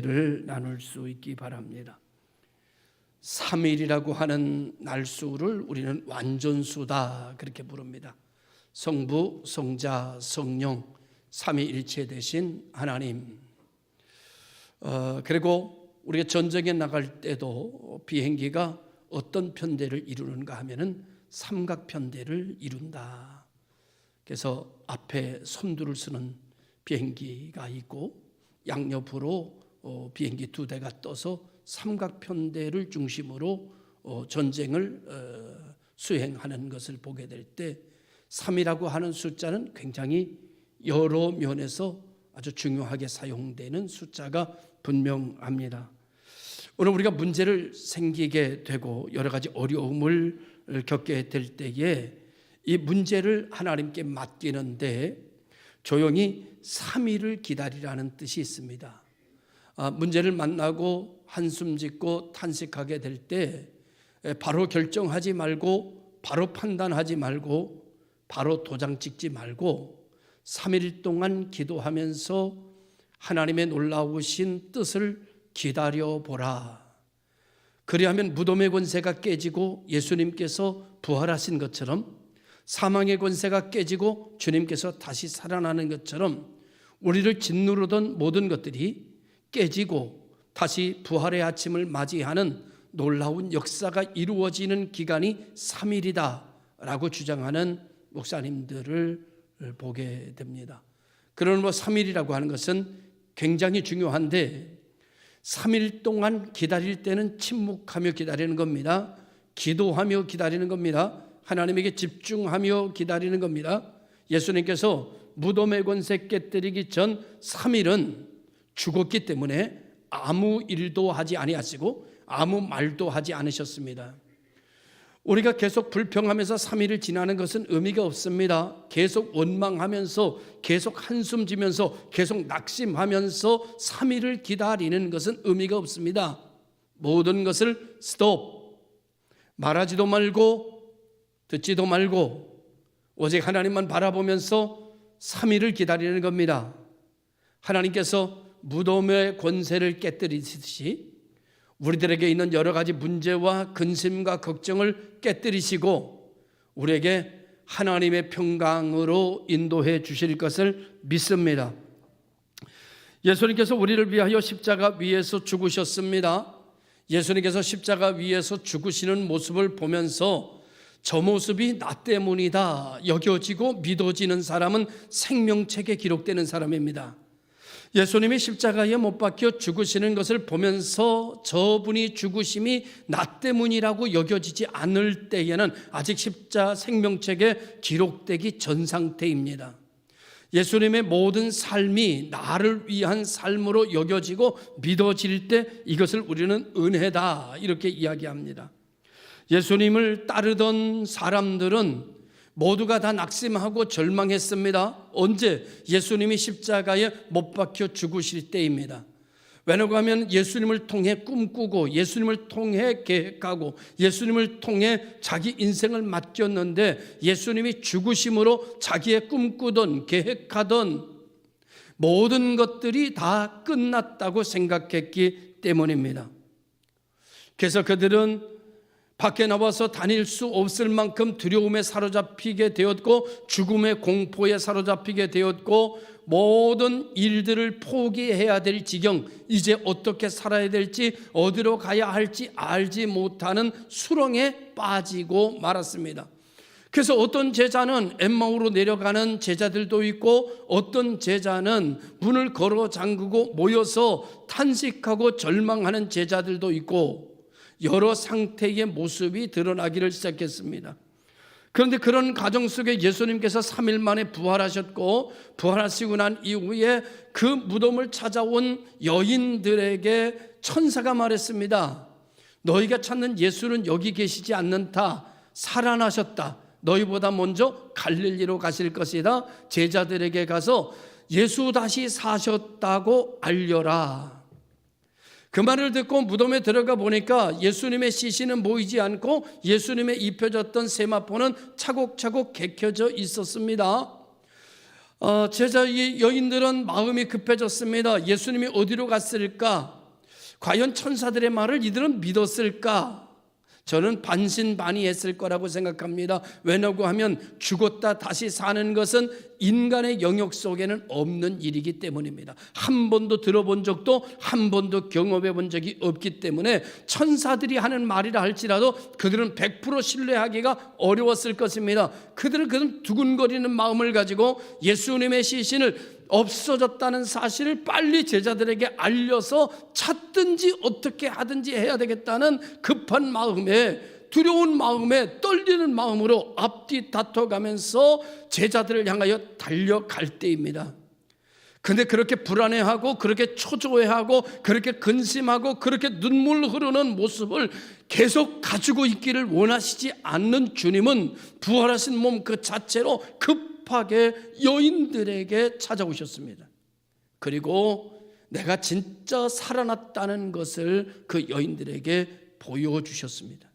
를 나눌 수 있기 바랍니다. 3일이라고 하는 날수를 우리는 완전수다 그렇게 부릅니다. 성부, 성자, 성령 삼위일체 되신 하나님. 그리고 우리가 전쟁에 나갈 때도 비행기가 어떤 편대를 이루는가 하면은 삼각편대를 이룬다. 그래서 앞에 선두를 쓰는 비행기가 있고 양옆으로 비행기 2대가 떠서 삼각편대를 중심으로 전쟁을 수행하는 것을 보게 될 때 3이라고 하는 숫자는 굉장히 여러 면에서 아주 중요하게 사용되는 숫자가 분명합니다. 오늘 우리가 문제를 생기게 되고 여러 가지 어려움을 겪게 될 때에 이 문제를 하나님께 맡기는데 조용히 3일을 기다리라는 뜻이 있습니다. 문제를 만나고 한숨 짓고 탄식하게 될 때 바로 결정하지 말고 바로 판단하지 말고 바로 도장 찍지 말고 3일 동안 기도하면서 하나님의 놀라우신 뜻을 기다려보라. 그리하면 무덤의 권세가 깨지고 예수님께서 부활하신 것처럼 사망의 권세가 깨지고 주님께서 다시 살아나는 것처럼 우리를 짓누르던 모든 것들이 깨지고 다시 부활의 아침을 맞이하는 놀라운 역사가 이루어지는 기간이 3일이다 라고 주장하는 목사님들을 보게 됩니다. 그러므로 3일이라고 하는 것은 굉장히 중요한데 3일 동안 기다릴 때는 침묵하며 기다리는 겁니다. 기도하며 기다리는 겁니다. 하나님에게 집중하며 기다리는 겁니다. 예수님께서 무덤의 권세 깨뜨리기 전 3일은 죽었기 때문에 아무 일도 하지 아니하시고 아무 말도 하지 않으셨습니다. 우리가 계속 불평하면서 3일을 지나는 것은 의미가 없습니다. 계속 원망하면서 계속 한숨 지면서 계속 낙심하면서 3일을 기다리는 것은 의미가 없습니다. 모든 것을 스톱, 말하지도 말고 듣지도 말고 오직 하나님만 바라보면서 3일을 기다리는 겁니다. 하나님께서 무덤의 권세를 깨뜨리듯이 우리들에게 있는 여러 가지 문제와 근심과 걱정을 깨뜨리시고 우리에게 하나님의 평강으로 인도해 주실 것을 믿습니다. 예수님께서 우리를 위하여 십자가 위에서 죽으셨습니다. 예수님께서 십자가 위에서 죽으시는 모습을 보면서 저 모습이 나 때문이다 여겨지고 믿어지는 사람은 생명책에 기록되는 사람입니다. 예수님이 십자가에 못 박혀 죽으시는 것을 보면서 저분이 죽으심이 나 때문이라고 여겨지지 않을 때에는 아직 십자 생명책에 기록되기 전 상태입니다. 예수님의 모든 삶이 나를 위한 삶으로 여겨지고 믿어질 때 이것을 우리는 은혜다 이렇게 이야기합니다. 예수님을 따르던 사람들은 모두가 다 낙심하고 절망했습니다. 언제? 예수님이 십자가에 못 박혀 죽으실 때입니다. 왜냐고 하면 예수님을 통해 꿈꾸고 예수님을 통해 계획하고 예수님을 통해 자기 인생을 맡겼는데 예수님이 죽으심으로 자기의 꿈꾸던 계획하던 모든 것들이 다 끝났다고 생각했기 때문입니다. 그래서 그들은 밖에 나와서 다닐 수 없을 만큼 두려움에 사로잡히게 되었고 죽음의 공포에 사로잡히게 되었고 모든 일들을 포기해야 될 지경, 이제 어떻게 살아야 될지 어디로 가야 할지 알지 못하는 수렁에 빠지고 말았습니다. 그래서 어떤 제자는 엠마오로 내려가는 제자들도 있고 어떤 제자는 문을 걸어 잠그고 모여서 탄식하고 절망하는 제자들도 있고 여러 상태의 모습이 드러나기를 시작했습니다. 그런데 그런 가정 속에 예수님께서 3일 만에 부활하셨고 부활하시고 난 이후에 그 무덤을 찾아온 여인들에게 천사가 말했습니다. 너희가 찾는 예수는 여기 계시지 않는다. 살아나셨다. 너희보다 먼저 갈릴리로 가실 것이다. 제자들에게 가서 예수 다시 사셨다고 알려라. 그 말을 듣고 무덤에 들어가 보니까 예수님의 시신은 보이지 않고 예수님의 입혀졌던 세마포는 차곡차곡 개켜져 있었습니다. 제자의 여인들은 마음이 급해졌습니다. 예수님이 어디로 갔을까? 과연 천사들의 말을 이들은 믿었을까? 저는 반신반의했을 거라고 생각합니다. 왜냐고 하면 죽었다 다시 사는 것은 인간의 영역 속에는 없는 일이기 때문입니다. 한 번도 들어본 적도 한 번도 경험해 본 적이 없기 때문에 천사들이 하는 말이라 할지라도 그들은 100% 신뢰하기가 어려웠을 것입니다. 그들은 두근거리는 마음을 가지고 예수님의 시신을 없어졌다는 사실을 빨리 제자들에게 알려서 찾든지 어떻게 하든지 해야 되겠다는 급한 마음에, 두려운 마음에, 떨리는 마음으로 앞뒤 다퉈가면서 제자들을 향하여 달려갈 때입니다. 근데 그렇게 불안해하고 그렇게 초조해하고 그렇게 근심하고 그렇게 눈물 흐르는 모습을 계속 가지고 있기를 원하시지 않는 주님은 부활하신 몸 그 자체로 급하게 여인들에게 찾아오셨습니다. 그리고 내가 진짜 살아났다는 것을 그 여인들에게 보여주셨습니다.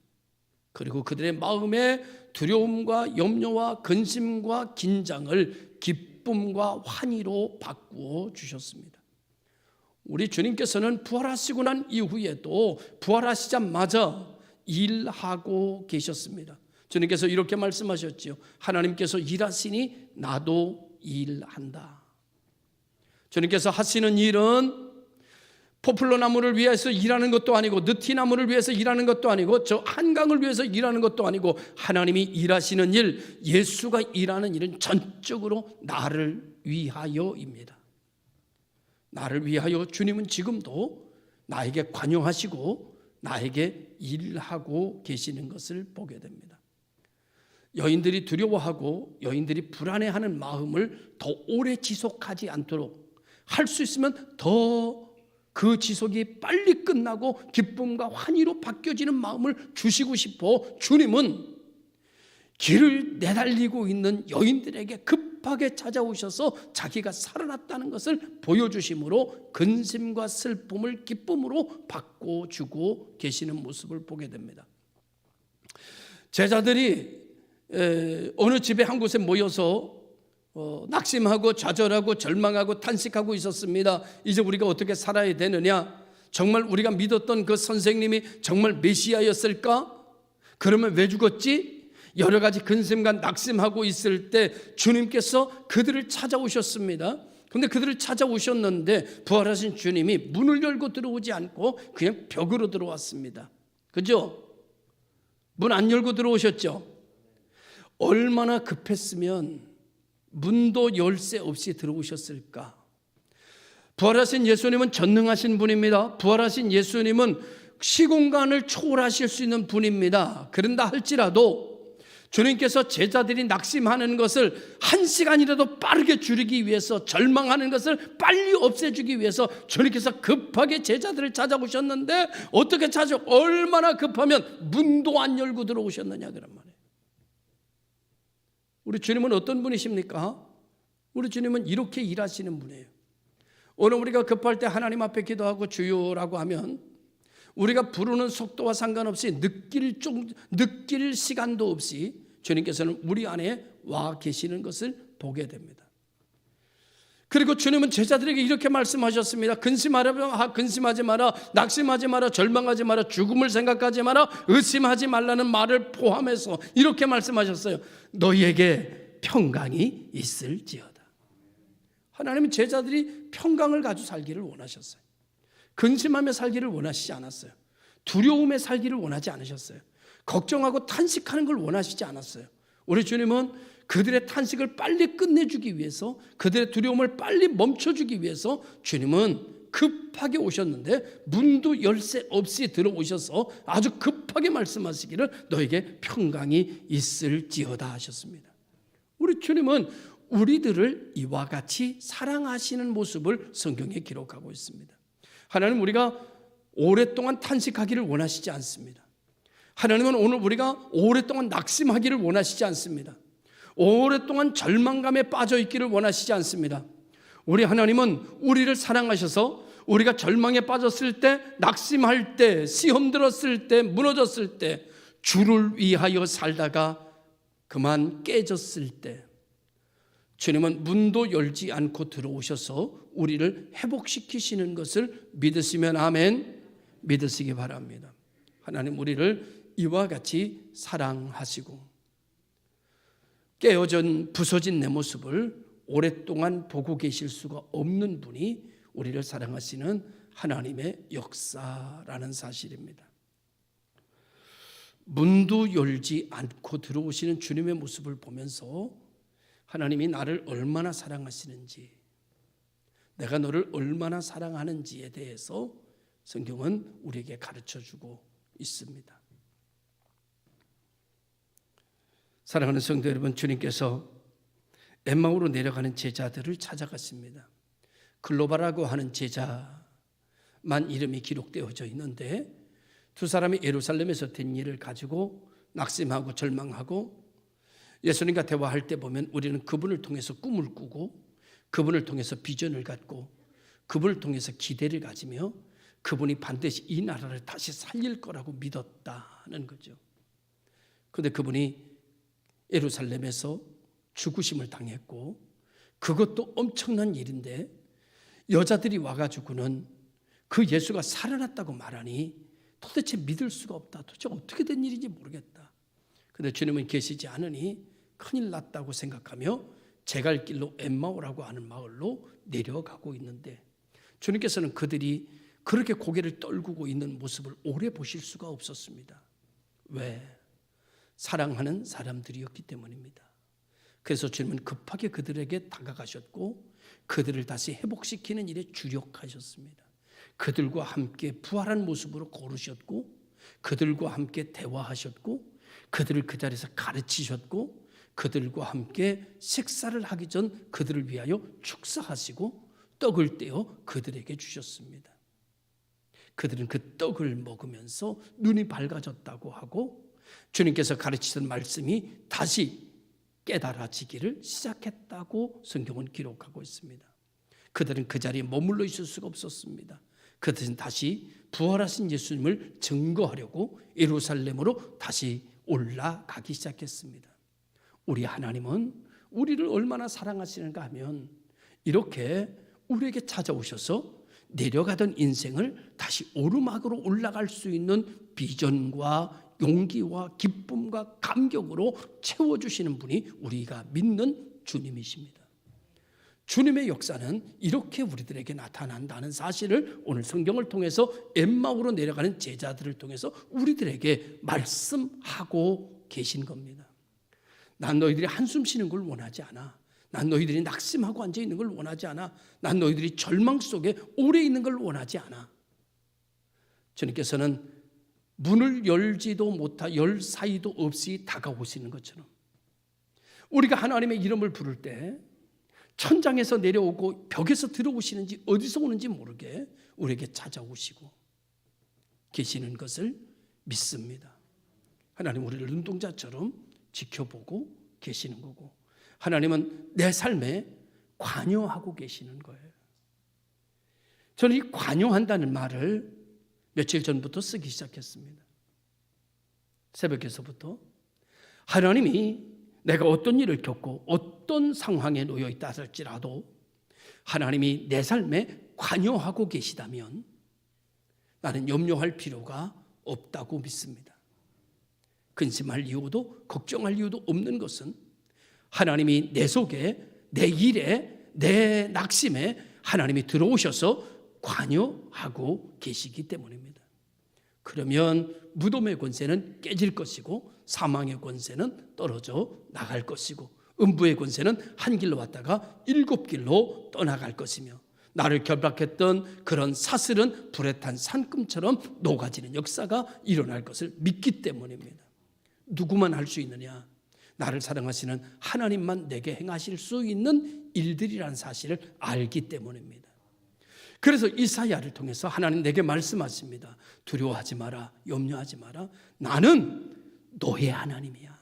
그리고 그들의 마음에 두려움과 염려와 근심과 긴장을 기쁨과 환희로 바꾸어 주셨습니다. 우리 주님께서는 부활하시고 난 이후에도 부활하시자마자 일하고 계셨습니다. 주님께서 이렇게 말씀하셨지요. 하나님께서 일하시니 나도 일한다. 주님께서 하시는 일은 포플러 나무를 위해서 일하는 것도 아니고 느티나무를 위해서 일하는 것도 아니고 저 한강을 위해서 일하는 것도 아니고 하나님이 일하시는 일, 예수가 일하는 일은 전적으로 나를 위하여입니다. 나를 위하여 주님은 지금도 나에게 관용하시고 나에게 일하고 계시는 것을 보게 됩니다. 여인들이 두려워하고 여인들이 불안해하는 마음을 더 오래 지속하지 않도록 할 수 있으면 더 그 지속이 빨리 끝나고 기쁨과 환희로 바뀌어지는 마음을 주시고 싶어 주님은 길을 내달리고 있는 여인들에게 급하게 찾아오셔서 자기가 살아났다는 것을 보여주심으로 근심과 슬픔을 기쁨으로 바꿔주고 계시는 모습을 보게 됩니다. 제자들이 어느 집에 한 곳에 모여서 낙심하고 좌절하고 절망하고 탄식하고 있었습니다. 이제 우리가 어떻게 살아야 되느냐? 정말 우리가 믿었던 그 선생님이 정말 메시아였을까? 그러면 왜 죽었지? 여러 가지 근심과 낙심하고 있을 때 주님께서 그들을 찾아오셨습니다. 그런데 그들을 찾아오셨는데 부활하신 주님이 문을 열고 들어오지 않고 그냥 벽으로 들어왔습니다. 그죠? 문 안 열고 들어오셨죠? 얼마나 급했으면 문도 열쇠 없이 들어오셨을까? 부활하신 예수님은 전능하신 분입니다. 부활하신 예수님은 시공간을 초월하실 수 있는 분입니다. 그런다 할지라도 주님께서 제자들이 낙심하는 것을 1시간이라도 빠르게 줄이기 위해서, 절망하는 것을 빨리 없애주기 위해서 주님께서 급하게 제자들을 찾아오셨는데 어떻게 얼마나 급하면 문도 안 열고 들어오셨느냐 그런 말이에요. 우리 주님은 어떤 분이십니까? 우리 주님은 이렇게 일하시는 분이에요. 오늘 우리가 급할 때 하나님 앞에 기도하고 주요라고 하면 우리가 부르는 속도와 상관없이 느낄 시간도 없이 주님께서는 우리 안에 와 계시는 것을 보게 됩니다. 그리고 주님은 제자들에게 이렇게 말씀하셨습니다. 근심하지 마라, 낙심하지 마라, 절망하지 마라, 죽음을 생각하지 마라, 의심하지 말라는 말을 포함해서 이렇게 말씀하셨어요. 너희에게 평강이 있을지어다. 하나님은 제자들이 평강을 가지고 살기를 원하셨어요. 근심하며 살기를 원하시지 않았어요. 두려움에 살기를 원하지 않으셨어요. 걱정하고 탄식하는 걸 원하시지 않았어요. 우리 주님은 그들의 탄식을 빨리 끝내주기 위해서, 그들의 두려움을 빨리 멈춰주기 위해서 주님은 급하게 오셨는데 문도 열쇠 없이 들어오셔서 아주 급하게 말씀하시기를 너에게 평강이 있을지어다 하셨습니다. 우리 주님은 우리들을 이와 같이 사랑하시는 모습을 성경에 기록하고 있습니다. 하나님 우리가 오랫동안 탄식하기를 원하시지 않습니다. 하나님은 오늘 우리가 오랫동안 낙심하기를 원하시지 않습니다. 오랫동안 절망감에 빠져 있기를 원하시지 않습니다. 우리 하나님은 우리를 사랑하셔서 우리가 절망에 빠졌을 때, 낙심할 때, 시험 들었을 때, 무너졌을 때, 주를 위하여 살다가 그만 깨졌을 때, 주님은 문도 열지 않고 들어오셔서 우리를 회복시키시는 것을 믿으시면 아멘, 믿으시기 바랍니다. 하나님 우리를 이와 같이 사랑하시고 깨어진 부서진 내 모습을 오랫동안 보고 계실 수가 없는 분이 우리를 사랑하시는 하나님의 역사라는 사실입니다. 문도 열지 않고 들어오시는 주님의 모습을 보면서 하나님이 나를 얼마나 사랑하시는지, 내가 너를 얼마나 사랑하는지에 대해서 성경은 우리에게 가르쳐주고 있습니다. 사랑하는 성도 여러분, 주님께서 엠마오로 내려가는 제자들을 찾아갔습니다. 글로바라고 하는 제자만 이름이 기록되어져 있는데 두 사람이 예루살렘에서 된 일을 가지고 낙심하고 절망하고 예수님과 대화할 때 보면 우리는 그분을 통해서 꿈을 꾸고 그분을 통해서 비전을 갖고 그분을 통해서 기대를 가지며 그분이 반드시 이 나라를 다시 살릴 거라고 믿었다는 거죠. 그런데 그분이 예루살렘에서 죽으심을 당했고 그것도 엄청난 일인데 여자들이 와가지고는 그 예수가 살아났다고 말하니 도대체 믿을 수가 없다. 도대체 어떻게 된 일인지 모르겠다. 그런데 주님은 계시지 않으니 큰일 났다고 생각하며 제갈 길로 엠마오라고 하는 마을로 내려가고 있는데 주님께서는 그들이 그렇게 고개를 떨구고 있는 모습을 오래 보실 수가 없었습니다. 왜? 사랑하는 사람들이었기 때문입니다. 그래서 주님은 급하게 그들에게 다가가셨고 그들을 다시 회복시키는 일에 주력하셨습니다. 그들과 함께 부활한 모습으로 걸으셨고 그들과 함께 대화하셨고 그들을 그 자리에서 가르치셨고 그들과 함께 식사를 하기 전 그들을 위하여 축사하시고 떡을 떼어 그들에게 주셨습니다. 그들은 그 떡을 먹으면서 눈이 밝아졌다고 하고 주님께서 가르치던 말씀이 다시 깨달아지기를 시작했다고 성경은 기록하고 있습니다. 그들은 그 자리에 머물러 있을 수가 없었습니다. 그들은 다시 부활하신 예수님을 증거하려고 예루살렘으로 다시 올라가기 시작했습니다. 우리 하나님은 우리를 얼마나 사랑하시는가 하면 이렇게 우리에게 찾아오셔서 내려가던 인생을 다시 오르막으로 올라갈 수 있는 비전과 용기와 기쁨과 감격으로 채워주시는 분이 우리가 믿는 주님이십니다. 주님의 역사는 이렇게 우리들에게 나타난다는 사실을 오늘 성경을 통해서 엠마오로 내려가는 제자들을 통해서 우리들에게 말씀하고 계신 겁니다. 난 너희들이 한숨 쉬는 걸 원하지 않아. 난 너희들이 낙심하고 앉아있는 걸 원하지 않아. 난 너희들이 절망 속에 오래 있는 걸 원하지 않아. 주님께서는 문을 열지도 못하 열 사이도 없이 다가오시는 것처럼 우리가 하나님의 이름을 부를 때 천장에서 내려오고 벽에서 들어오시는지 어디서 오는지 모르게 우리에게 찾아오시고 계시는 것을 믿습니다. 하나님 우리를 눈동자처럼 지켜보고 계시는 거고 하나님은 내 삶에 관여하고 계시는 거예요. 저는 이 관여한다는 말을 며칠 전부터 쓰기 시작했습니다. 새벽에서부터 하나님이 내가 어떤 일을 겪고 어떤 상황에 놓여 있다 할지라도 하나님이 내 삶에 관여하고 계시다면 나는 염려할 필요가 없다고 믿습니다. 근심할 이유도 걱정할 이유도 없는 것은 하나님이 내 속에 내 일에 내 낙심에 하나님이 들어오셔서 관여하고 계시기 때문입니다. 그러면 무덤의 권세는 깨질 것이고 사망의 권세는 떨어져 나갈 것이고 음부의 권세는 한 길로 왔다가 7길로 떠나갈 것이며 나를 결박했던 그런 사슬은 불에 탄 산금처럼 녹아지는 역사가 일어날 것을 믿기 때문입니다. 누구만 할 수 있느냐? 나를 사랑하시는 하나님만 내게 행하실 수 있는 일들이라는 사실을 알기 때문입니다. 그래서 이사야를 통해서 하나님 내게 말씀하십니다. 두려워하지 마라, 염려하지 마라. 나는 너의 하나님이야.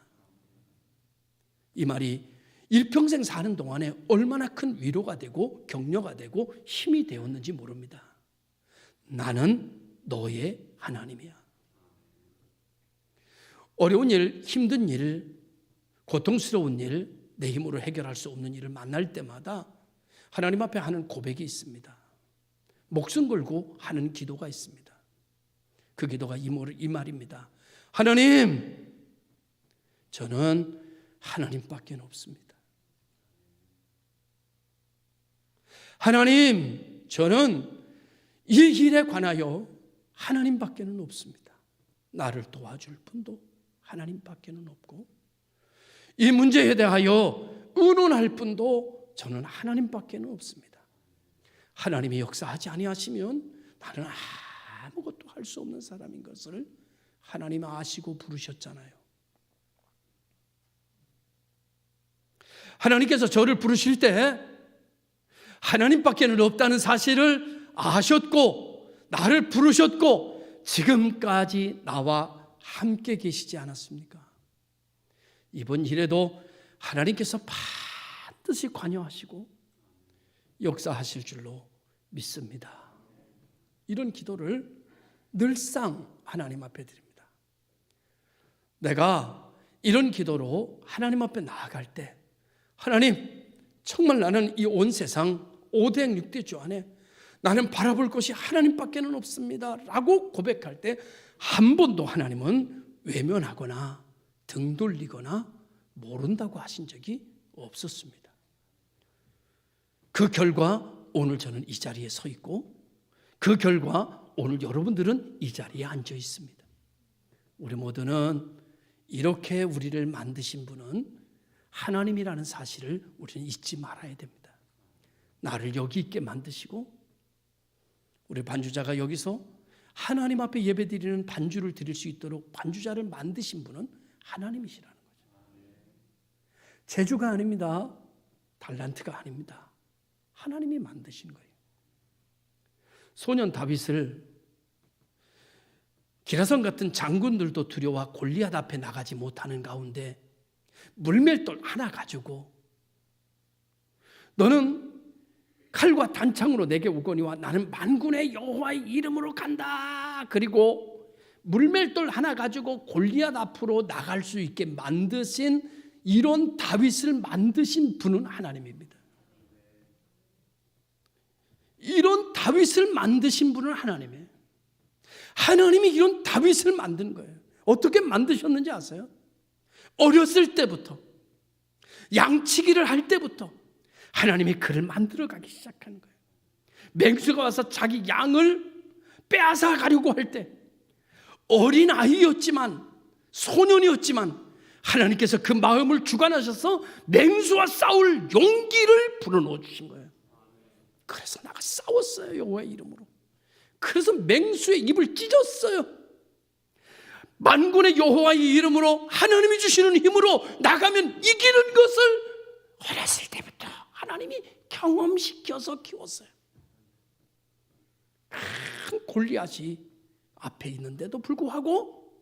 이 말이 일평생 사는 동안에 얼마나 큰 위로가 되고 격려가 되고 힘이 되었는지 모릅니다. 나는 너의 하나님이야. 어려운 일, 힘든 일, 고통스러운 일, 내 힘으로 해결할 수 없는 일을 만날 때마다 하나님 앞에 하는 고백이 있습니다. 목숨 걸고 하는 기도가 있습니다. 그 기도가 이 말입니다. 하나님, 저는 하나님밖에 없습니다. 하나님, 저는 이 일에 관하여 하나님밖에 없습니다. 나를 도와줄 분도 하나님밖에 없고, 이 문제에 대하여 의논할 분도 저는 하나님밖에 없습니다. 하나님이 역사하지 아니하시면 나는 아무것도 할 수 없는 사람인 것을 하나님 아시고 부르셨잖아요. 하나님께서 저를 부르실 때 하나님밖에 없다는 사실을 아셨고 나를 부르셨고 지금까지 나와 함께 계시지 않았습니까? 이번 일에도 하나님께서 반드시 관여하시고 역사하실 줄로 믿습니다. 이런 기도를 늘상 하나님 앞에 드립니다. 내가 이런 기도로 하나님 앞에 나아갈 때, 하나님, 정말 나는 이 온 세상 5대 6대 안에 나는 바라볼 것이 하나님밖에 없습니다 라고 고백할 때 한 번도 하나님은 외면하거나 등 돌리거나 모른다고 하신 적이 없었습니다. 그 결과 오늘 저는 이 자리에 서 있고, 그 결과 오늘 여러분들은 이 자리에 앉아 있습니다. 우리 모두는 이렇게 우리를 만드신 분은 하나님이라는 사실을 우리는 잊지 말아야 됩니다. 나를 여기 있게 만드시고 우리 반주자가 여기서 하나님 앞에 예배드리는 반주를 드릴 수 있도록 반주자를 만드신 분은 하나님이시라는 거죠. 재주가 아닙니다. 달란트가 아닙니다. 하나님이 만드신 거예요. 소년 다윗을 기라성 같은 장군들도 두려워 골리앗 앞에 나가지 못하는 가운데 물맷돌 하나 가지고 너는 칼과 단창으로 내게 오거니와 나는 만군의 여호와의 이름으로 간다. 그리고 물맷돌 하나 가지고 골리앗 앞으로 나갈 수 있게 만드신, 이런 다윗을 만드신 분은 하나님입니다. 이런 다윗을 만드신 분은 하나님이에요. 하나님이 이런 다윗을 만든 거예요. 어떻게 만드셨는지 아세요? 어렸을 때부터, 양치기를 할 때부터 하나님이 그를 만들어가기 시작하는 거예요. 맹수가 와서 자기 양을 빼앗아 가려고 할 때 어린 아이였지만, 소년이었지만 하나님께서 그 마음을 주관하셔서 맹수와 싸울 용기를 불어넣어 주신 거예요. 그래서 나가 싸웠어요, 여호와의 이름으로. 그래서 맹수의 입을 찢었어요. 만군의 여호와의 이름으로, 하나님이 주시는 힘으로 나가면 이기는 것을 어렸을 때부터 하나님이 경험시켜서 키웠어요. 큰 골리앗이 앞에 있는데도 불구하고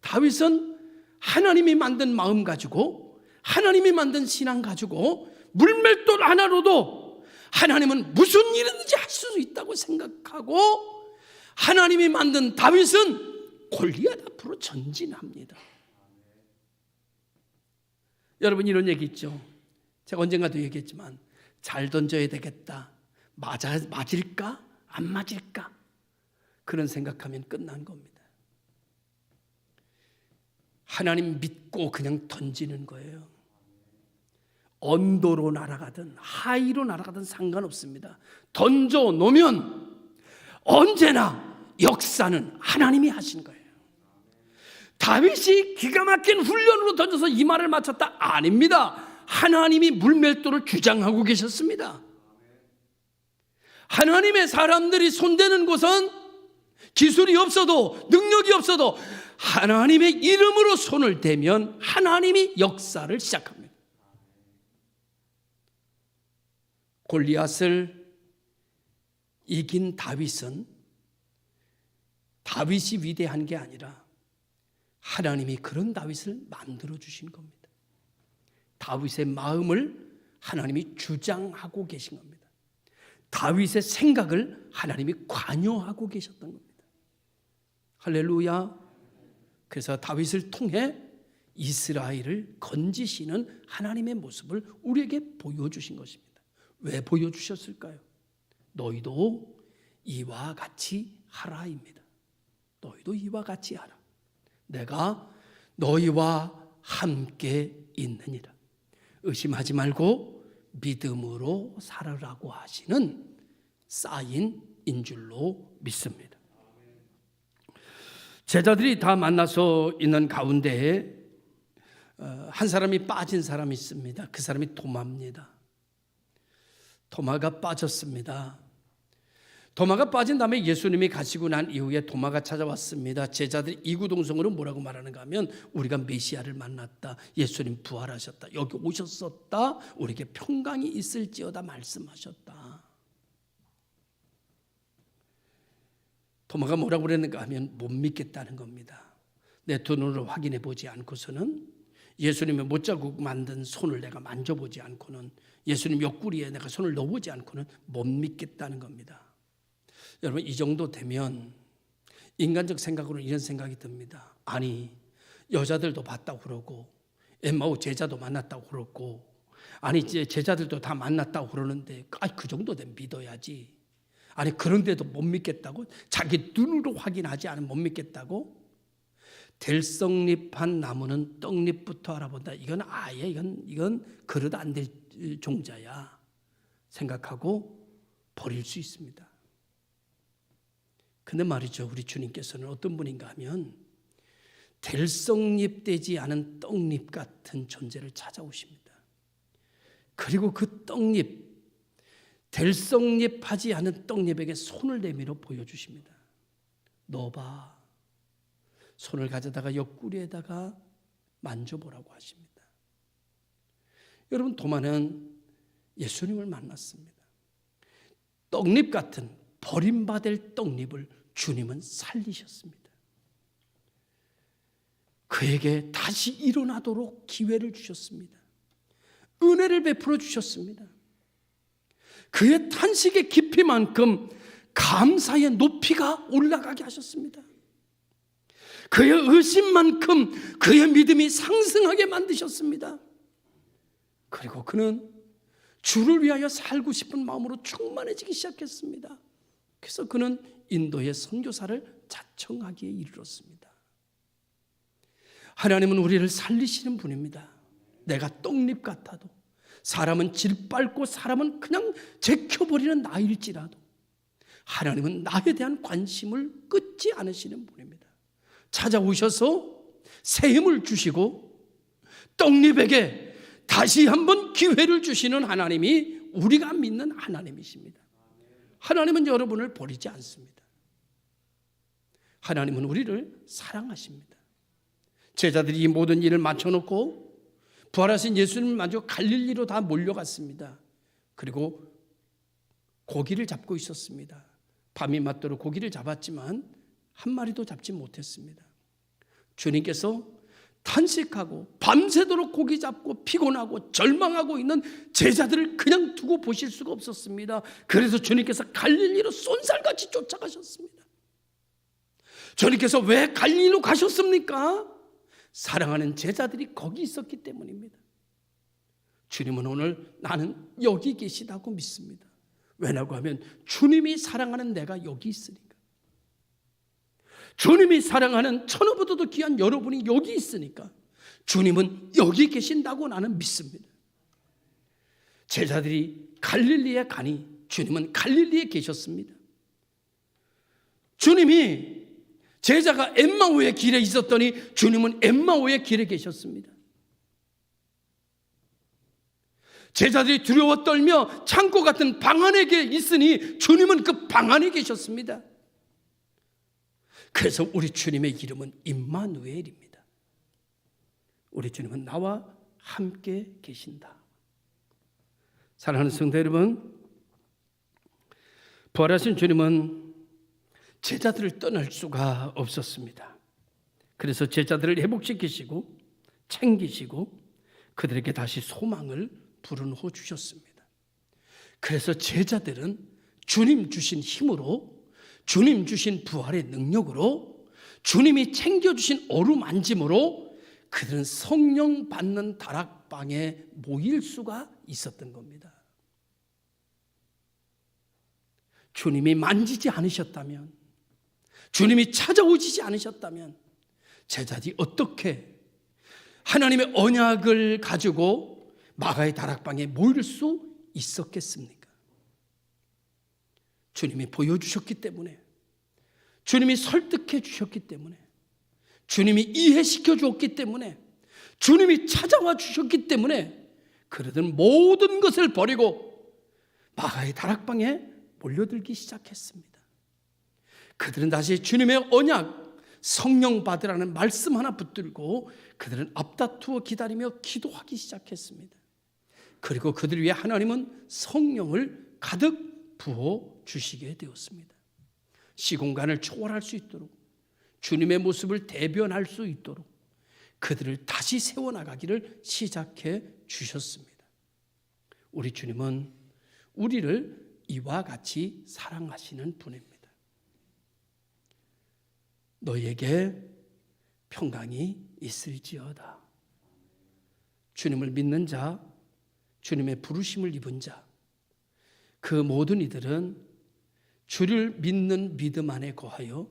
다윗은 하나님이 만든 마음 가지고, 하나님이 만든 신앙 가지고 물맷돌 하나로도 하나님은 무슨 일이든지 할 수 있다고 생각하고 하나님이 만든 다윗은 골리앗 앞으로 전진합니다. 여러분, 이런 얘기 있죠. 제가 언젠가도 얘기했지만 잘 던져야 되겠다. 맞을까? 안 맞을까? 그런 생각하면 끝난 겁니다. 하나님 믿고 그냥 던지는 거예요. 언도로 날아가든 하이로 날아가든 상관없습니다. 던져 놓으면 언제나 역사는 하나님이 하신 거예요. 다윗이 기가 막힌 훈련으로 던져서 이 말을 맞췄다? 아닙니다. 하나님이 물맷돌을 주장하고 계셨습니다. 하나님의 사람들이 손대는 곳은 기술이 없어도, 능력이 없어도 하나님의 이름으로 손을 대면 하나님이 역사를 시작합니다. 골리앗을 이긴 다윗은 다윗이 위대한 게 아니라 하나님이 그런 다윗을 만들어 주신 겁니다. 다윗의 마음을 하나님이 주장하고 계신 겁니다. 다윗의 생각을 하나님이 관여하고 계셨던 겁니다. 할렐루야. 그래서 다윗을 통해 이스라엘을 건지시는 하나님의 모습을 우리에게 보여주신 것입니다. 왜 보여주셨을까요? 너희도 이와 같이 하라입니다. 너희도 이와 같이 하라. 내가 너희와 함께 있느니라. 의심하지 말고 믿음으로 살아라고 하시는 사인인 줄로 믿습니다. 제자들이 다 만나서 있는 가운데에 한 사람이 빠진 사람이 있습니다. 그 사람이 도마입니다. 도마가 빠졌습니다. 도마가 빠진 다음에 예수님이 가시고 난 이후에 도마가 찾아왔습니다. 제자들이 이구동성으로 뭐라고 말하는가 하면 우리가 메시아를 만났다. 예수님 부활하셨다. 여기 오셨었다. 우리에게 평강이 있을지어다 말씀하셨다. 도마가 뭐라고 그랬는가 하면 못 믿겠다는 겁니다. 내 두 눈으로 확인해 보지 않고서는, 예수님의 못자국 만든 손을 내가 만져보지 않고는, 예수님 옆구리에 내가 손을 넣어보지 않고는 못 믿겠다는 겁니다. 여러분, 이 정도 되면 인간적 생각으로 이런 생각이 듭니다. 아니, 여자들도 봤다고 그러고 엠마오 제자도 만났다고 그러고, 아니 이제 제자들도 다 만났다고 그러는데 그 정도 되면 믿어야지. 아니 그런데도 못 믿겠다고? 자기 눈으로 확인하지 않으면 못 믿겠다고? 들썩잎한 나무는 떡잎부터 알아본다. 이건 아예 이건 그러다 안 될 종자야 생각하고 버릴 수 있습니다. 근데 말이죠, 우리 주님께서는 어떤 분인가 하면 들썩잎 되지 않은 떡잎 같은 존재를 찾아오십니다. 그리고 그 떡잎, 들썩잎하지 않은 떡잎에게 손을 내밀어 보여주십니다. 넣어봐. 손을 가져다가 옆구리에다가 만져보라고 하십니다. 여러분, 도마는 예수님을 만났습니다. 떡잎 같은 버림받을 떡잎을 주님은 살리셨습니다. 그에게 다시 일어나도록 기회를 주셨습니다. 은혜를 베풀어 주셨습니다. 그의 탄식의 깊이만큼 감사의 높이가 올라가게 하셨습니다. 그의 의심만큼 그의 믿음이 상승하게 만드셨습니다. 그리고 그는 주를 위하여 살고 싶은 마음으로 충만해지기 시작했습니다. 그래서 그는 인도의 선교사를 자청하기에 이르렀습니다. 하나님은 우리를 살리시는 분입니다. 내가 떡잎 같아도, 사람은 질밟고 사람은 그냥 제껴버리는 나일지라도 하나님은 나에 대한 관심을 끊지 않으시는 분입니다. 찾아오셔서 새 힘을 주시고 떡잎에게 다시 한번 기회를 주시는 하나님이 우리가 믿는 하나님이십니다. 하나님은 여러분을 버리지 않습니다. 하나님은 우리를 사랑하십니다. 제자들이 이 모든 일을 맞춰놓고 부활하신 예수님을 마저 갈릴리로 다 몰려갔습니다. 그리고 고기를 잡고 있었습니다. 밤이 맞도록 고기를 잡았지만 한 마리도 잡지 못했습니다. 주님께서 탄식하고 밤새도록 고기 잡고 피곤하고 절망하고 있는 제자들을 그냥 두고 보실 수가 없었습니다. 그래서 주님께서 갈릴리로 쏜살같이 쫓아가셨습니다. 주님께서 왜 갈릴리로 가셨습니까? 사랑하는 제자들이 거기 있었기 때문입니다. 주님은 오늘 나는 여기 계시다고 믿습니다. 왜냐고 하면 주님이 사랑하는 내가 여기 있으니까. 주님이 사랑하는 천하보다도 귀한 여러분이 여기 있으니까 주님은 여기 계신다고 나는 믿습니다. 제자들이 갈릴리에 가니 주님은 갈릴리에 계셨습니다. 주님이 제자가 엠마오의 길에 있었더니 주님은 엠마오의 길에 계셨습니다. 제자들이 두려워 떨며 창고 같은 방 안에 있으니 주님은 그 방 안에 계셨습니다. 그래서 우리 주님의 이름은 임마누엘입니다. 우리 주님은 나와 함께 계신다. 사랑하는 성도 여러분, 부활하신 주님은 제자들을 떠날 수가 없었습니다. 그래서 제자들을 회복시키시고 챙기시고 그들에게 다시 소망을 불어넣어 주셨습니다. 그래서 제자들은 주님 주신 힘으로, 주님 주신 부활의 능력으로, 주님이 챙겨주신 어루만짐으로 그들은 성령 받는 다락방에 모일 수가 있었던 겁니다. 주님이 만지지 않으셨다면, 주님이 찾아오시지 않으셨다면 제자들이 어떻게 하나님의 언약을 가지고 마가의 다락방에 모일 수 있었겠습니까? 주님이 보여주셨기 때문에, 주님이 설득해 주셨기 때문에, 주님이 이해시켜 주었기 때문에, 주님이 찾아와 주셨기 때문에 그들은 모든 것을 버리고 마가의 다락방에 몰려들기 시작했습니다. 그들은 다시 주님의 언약, 성령 받으라는 말씀 하나 붙들고 그들은 앞다투어 기다리며 기도하기 시작했습니다. 그리고 그들 위해 하나님은 성령을 가득 부어 주시게 되었습니다. 시공간을 초월할 수 있도록, 주님의 모습을 대변할 수 있도록 그들을 다시 세워나가기를 시작해 주셨습니다. 우리 주님은 우리를 이와 같이 사랑하시는 분입니다. 너희에게 평강이 있을지어다. 주님을 믿는 자, 주님의 부르심을 입은 자, 그 모든 이들은 주를 믿는 믿음 안에 거하여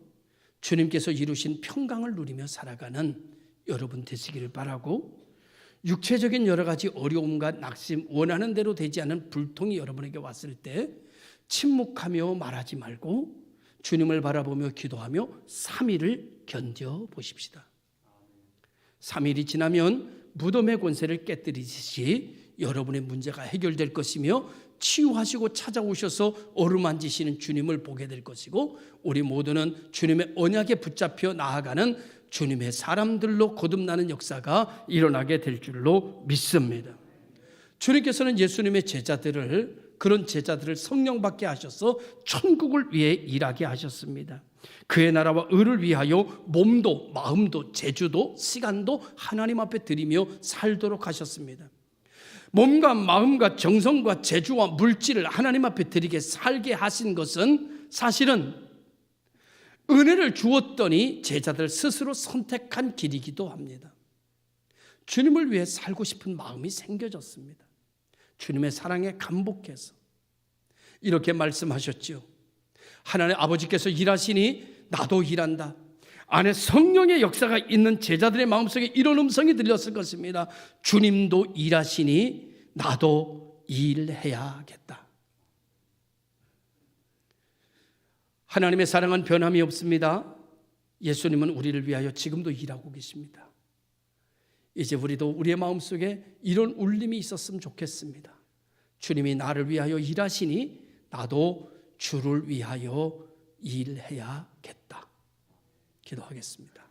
주님께서 이루신 평강을 누리며 살아가는 여러분 되시기를 바라고, 육체적인 여러 가지 어려움과 낙심, 원하는 대로 되지 않은 불통이 여러분에게 왔을 때 침묵하며 말하지 말고 주님을 바라보며 기도하며 3일을 견뎌보십시다. 3일이 지나면 무덤의 권세를 깨뜨리듯이 여러분의 문제가 해결될 것이며 치유하시고 찾아오셔서 어루만지시는 주님을 보게 될 것이고, 우리 모두는 주님의 언약에 붙잡혀 나아가는 주님의 사람들로 거듭나는 역사가 일어나게 될 줄로 믿습니다. 주님께서는 예수님의 제자들을, 그런 제자들을 성령 받게 하셔서 천국을 위해 일하게 하셨습니다. 그의 나라와 의를 위하여 몸도 마음도 재주도 시간도 하나님 앞에 드리며 살도록 하셨습니다. 몸과 마음과 정성과 재주와 물질을 하나님 앞에 드리게 살게 하신 것은 사실은 은혜를 주었더니 제자들 스스로 선택한 길이기도 합니다. 주님을 위해 살고 싶은 마음이 생겨졌습니다. 주님의 사랑에 감복해서 이렇게 말씀하셨죠. 하나님 아버지께서 일하시니 나도 일한다. 안에 성령의 역사가 있는 제자들의 마음속에 이런 음성이 들렸을 것입니다. 주님도 일하시니 나도 일해야겠다. 하나님의 사랑은 변함이 없습니다. 예수님은 우리를 위하여 지금도 일하고 계십니다. 이제 우리도 우리의 마음속에 이런 울림이 있었으면 좋겠습니다. 주님이 나를 위하여 일하시니 나도 주를 위하여 일해야겠다. 기도하겠습니다.